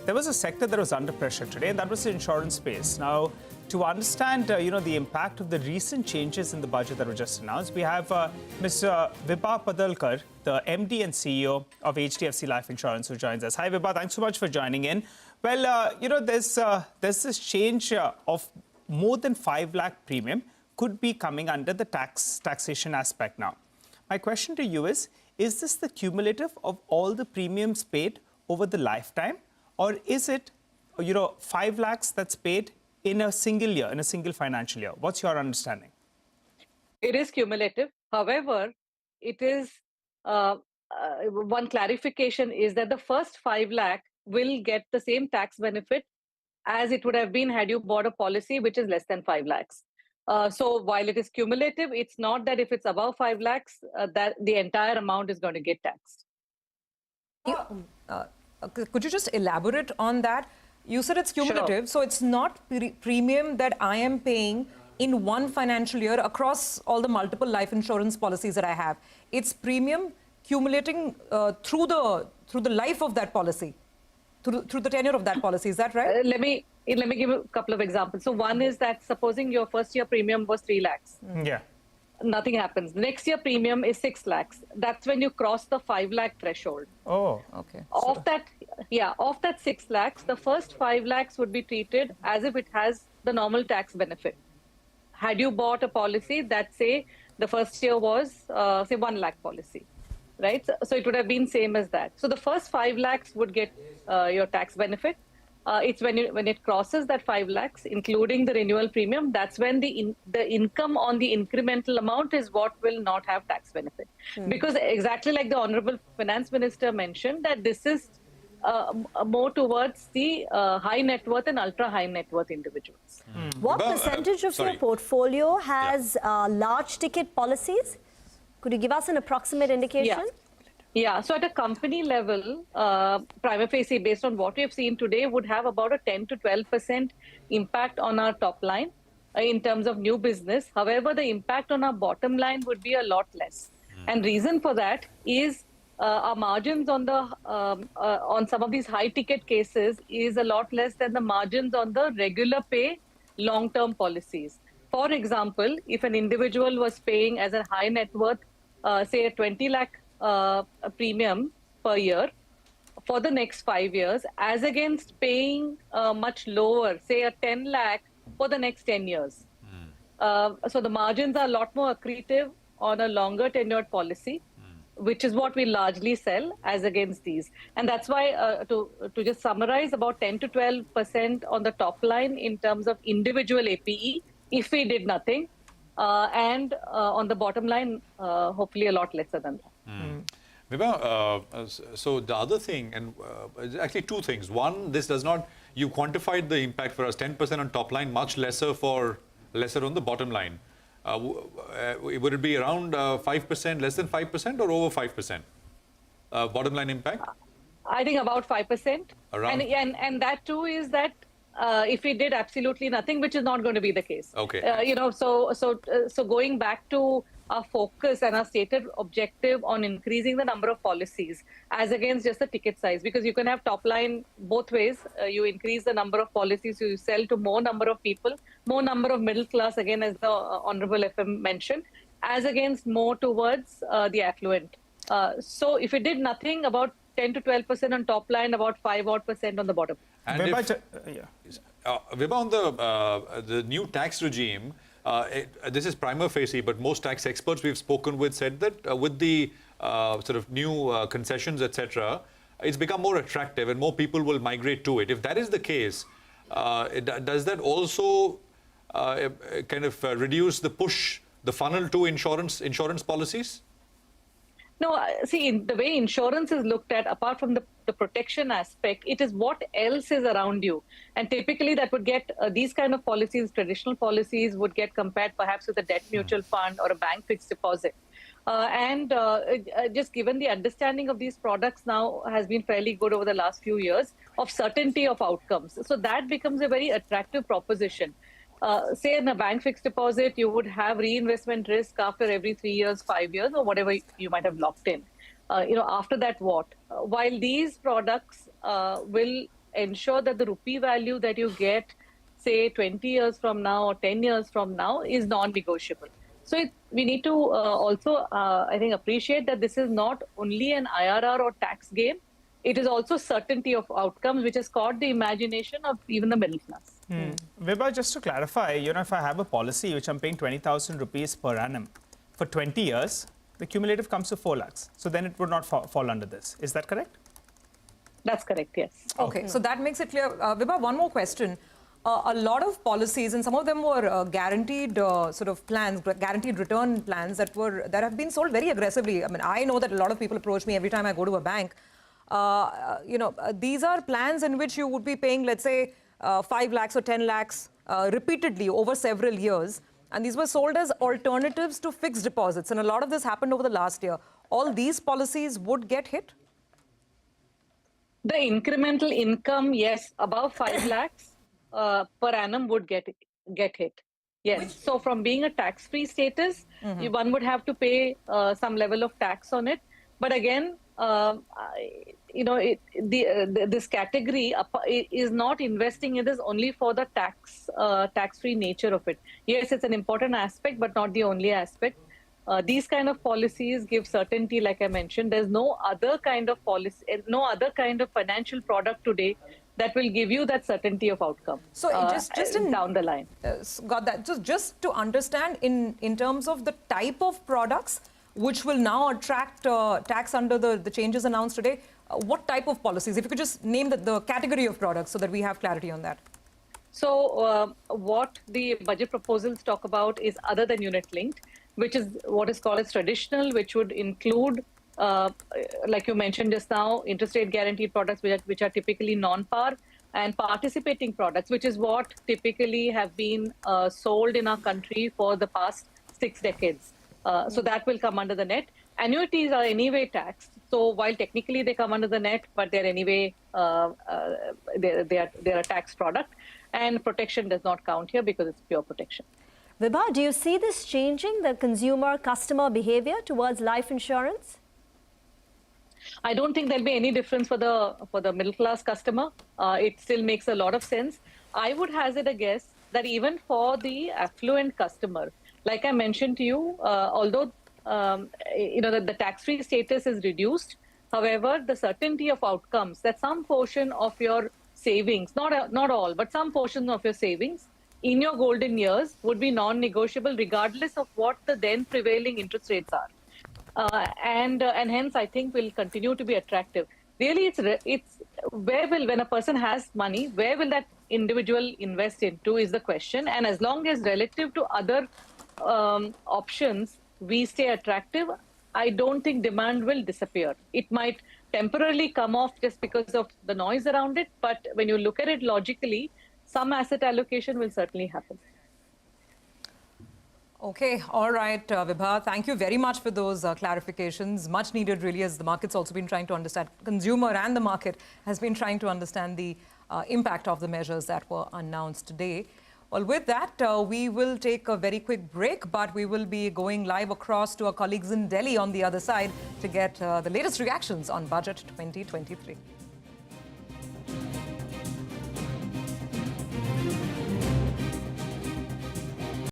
There was a sector that was under pressure today, and that was the insurance space. Now, to understand, the impact of the recent changes in the budget that were just announced, we have Ms. Vibha Padalkar, the MD and CEO of HDFC Life Insurance, who joins us. Hi, Vibha. Thanks so much for joining in. Well, there's this change of more than 5 lakh premium could be coming under the taxation aspect now. My question to you is this the cumulative of all the premiums paid over the lifetime, or is it, 5 lakhs that's paid in a single year, in a single financial year? What's your understanding? It is cumulative. However, it is one clarification is that the first 5 lakh will get the same tax benefit as it would have been had you bought a policy which is less than 5 lakhs. So while it is cumulative, it's not that if it's above 5 lakhs, that the entire amount is going to get taxed. Could you just elaborate on that? You said it's cumulative, so it's not premium that I am paying in one financial year across all the multiple life insurance policies that I have. It's premium accumulating through the life of that policy, through the tenure of that policy. Is that right? Let me give you a couple of examples. So one is that supposing your first year premium was 3 lakhs. Yeah. Nothing happens. Next year premium is 6 lakhs. That's when you cross the 5 lakh threshold. Oh, okay. Of that 6 lakhs, the first 5 lakhs would be treated as if it has the normal tax benefit. Had you bought a policy that, say, the first year was, say, 1 lakh policy, right? So it would have been same as that. So the first 5 lakhs would get your tax benefit. It's when it crosses that 5 lakhs, including the renewal premium, that's when the income on the incremental amount is what will not have tax benefit. Because exactly like the Honorable Finance Minister mentioned, that this is more towards the high net worth and ultra high net worth individuals. What percentage of your portfolio has large ticket policies? Could you give us an approximate indication? Yeah, so at a company level, prima facie, based on what we have seen today, would have about a 10 to 12% impact on our top line in terms of new business. However, the impact on our bottom line would be a lot less. And reason for that is our margins on the on some of these high ticket cases is a lot less than the margins on the regular pay long-term policies. For example, if an individual was paying as a high net worth, say a 20 lakh a premium per year for the next 5 years, as against paying much lower, say a 10 lakh for the next 10 years. So the margins are a lot more accretive on a longer tenured policy, which is what we largely sell as against these. And that's why, to just summarize, about 10 to 12% on the top line in terms of individual APE, if we did nothing, and on the bottom line, hopefully a lot lesser than that. Vibha, so the other thing, and actually two things. One, this does not, you quantified the impact for us, 10% on top line, much lesser on the bottom line. Would it be around 5%, less than 5%, or over 5%? Bottom line impact? I think about 5%. Around? And that too is that if we did absolutely nothing, which is not going to be the case. Okay. So going back to our focus and our stated objective on increasing the number of policies as against just the ticket size, because you can have top line both ways. You increase the number of policies, you sell to more number of people, more number of middle class, again, as the Honorable FM mentioned, as against more towards the affluent. So if we did nothing, about 10 to 12% on top line, about 5% on the bottom. And Vibha, on the new tax regime, this is prima facie, but most tax experts we've spoken with said that with the sort of new concessions, etc., it's become more attractive and more people will migrate to it. If that is the case, does that also kind of reduce the funnel to insurance policies? No, see, the way insurance is looked at, apart from the protection aspect, it is what else is around you. And typically that would get, these kind of policies, traditional policies, would get compared perhaps with a debt mutual fund or a bank fixed deposit. Just given the understanding of these products now has been fairly good over the last few years of certainty of outcomes. So that becomes a very attractive proposition. Say in a bank fixed deposit, you would have reinvestment risk after every 3 years, 5 years, or whatever you might have locked in. After that, what? While these products will ensure that the rupee value that you get, say 20 years from now or 10 years from now, is non-negotiable. So we need to also, I think, appreciate that this is not only an IRR or tax game. It is also certainty of outcomes, which has caught the imagination of even the middle class. Vibha, just to clarify, if I have a policy which I'm paying 20,000 rupees per annum for 20 years, the cumulative comes to 4 lakhs. So then it would not fall under this. Is that correct? That's correct, yes. Okay, so that makes it clear. Vibha, one more question. A lot of policies, and some of them were guaranteed sort of plans, guaranteed return plans that have been sold very aggressively. I mean, I know that a lot of people approach me every time I go to a bank. These are plans in which you would be paying, let's say, 5 lakhs or 10 lakhs repeatedly over several years. And these were sold as alternatives to fixed deposits. And a lot of this happened over the last year. All these policies would get hit? The incremental income, yes, above 5 lakhs per annum would get hit. Yes. So from being a tax-free status, one would have to pay some level of tax on it. But again, this category is not investing in this only for the tax-free nature of it. Yes, it's an important aspect, but not the only aspect. These kind of policies give certainty, like I mentioned. There's no other kind of policy, no other kind of financial product today that will give you that certainty of outcome. So just down the line. Got that. So just to understand, in terms of the type of products which will now attract tax under the changes announced today, what type of policies? If you could just name the category of products so that we have clarity on that. So what the budget proposals talk about is other than unit-linked, which is what is called as traditional, which would include, like you mentioned just now, interest rate guaranteed products, which are typically non-par, and participating products, which is what typically have been sold in our country for the past 6 decades. So that will come under the net. Annuities are anyway taxed. So while technically they come under the net, but they're anyway, they're a tax product. And protection does not count here because it's pure protection. Vibha, do you see this changing the customer behavior towards life insurance? I don't think there'll be any difference for the middle class customer. It still makes a lot of sense. I would hazard a guess that even for the affluent customer, like I mentioned to you, although the tax-free status is reduced, however, the certainty of outcomes, that some portion of your savings, not all, but some portion of your savings in your golden years would be non-negotiable regardless of what the then prevailing interest rates are. And hence, I think will continue to be attractive. Really, it's when a person has money, where will that individual invest into is the question. And as long as relative to other options, we stay attractive, I don't think demand will disappear. It might temporarily come off just because of the noise around it, but when you look at it logically, some asset allocation will certainly happen. Okay, all right, Vibha, thank you very much for those clarifications. Much needed, really, as the market's also been trying to understand. Consumer and the market has been trying to understand the impact of the measures that were announced today. Well, with that, we will take a very quick break, but we will be going live across to our colleagues in Delhi on the other side to get the latest reactions on Budget 2023.